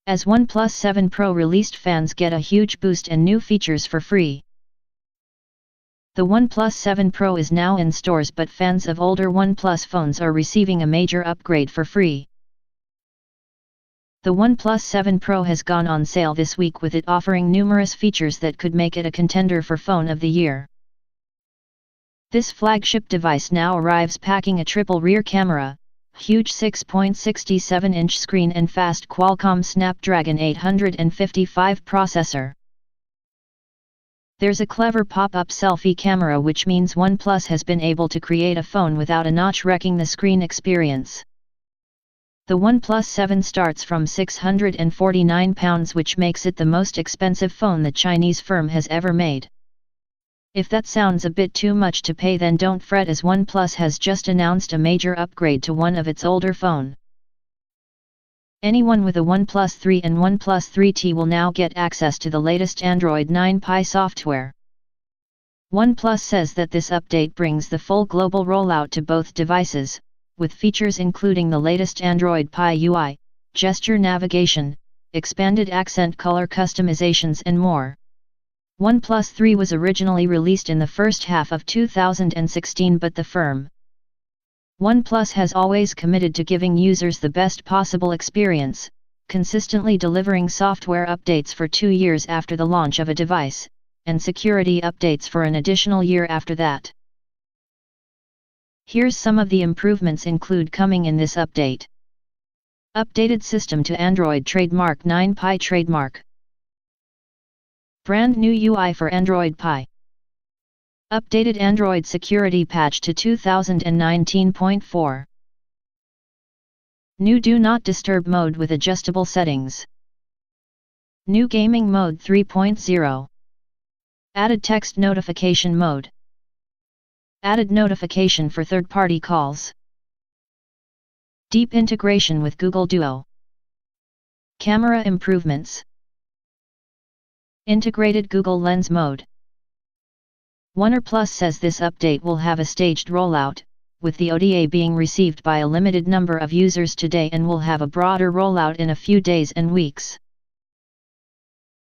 As OnePlus 7 Pro released, fans get a huge boost and new features for free. The OnePlus 7 Pro is now in stores, but fans of older OnePlus phones are receiving a major upgrade for free. The OnePlus 7 Pro has gone on sale this week, with it offering numerous features that could make it a contender for Phone of the Year. This flagship device now arrives packing a triple rear camera, huge 6.67-inch screen and fast Qualcomm Snapdragon 855 processor. There's a clever pop-up selfie camera, which means OnePlus has been able to create a phone without a notch wrecking the screen experience. The OnePlus 7 starts from £649, which makes it the most expensive phone the Chinese firm has ever made. If that sounds a bit too much to pay, then don't fret, as OnePlus has just announced a major upgrade to one of its older phone. Anyone with a OnePlus 3 and OnePlus 3T will now get access to the latest Android 9 Pie software. OnePlus says that this update brings the full global rollout to both devices, with features including the latest Android Pie UI, gesture navigation, expanded accent color customizations and more. OnePlus 3 was originally released in the first half of 2016, but the firm OnePlus has always committed to giving users the best possible experience, consistently delivering software updates for 2 years after the launch of a device, and security updates for an additional year after that. Here's some of the improvements include coming in this update. Updated system to Android trademark 9 Pie trademark. Brand new UI for Android Pie. Updated Android security patch to 2019.4. New Do Not Disturb mode with adjustable settings. New Gaming Mode 3.0. Added text notification mode. Added notification for third-party calls. Deep integration with Google Duo. Camera improvements. Integrated Google Lens mode. OnePlus says this update will have a staged rollout, with the OTA being received by a limited number of users today and will have a broader rollout in a few days and weeks.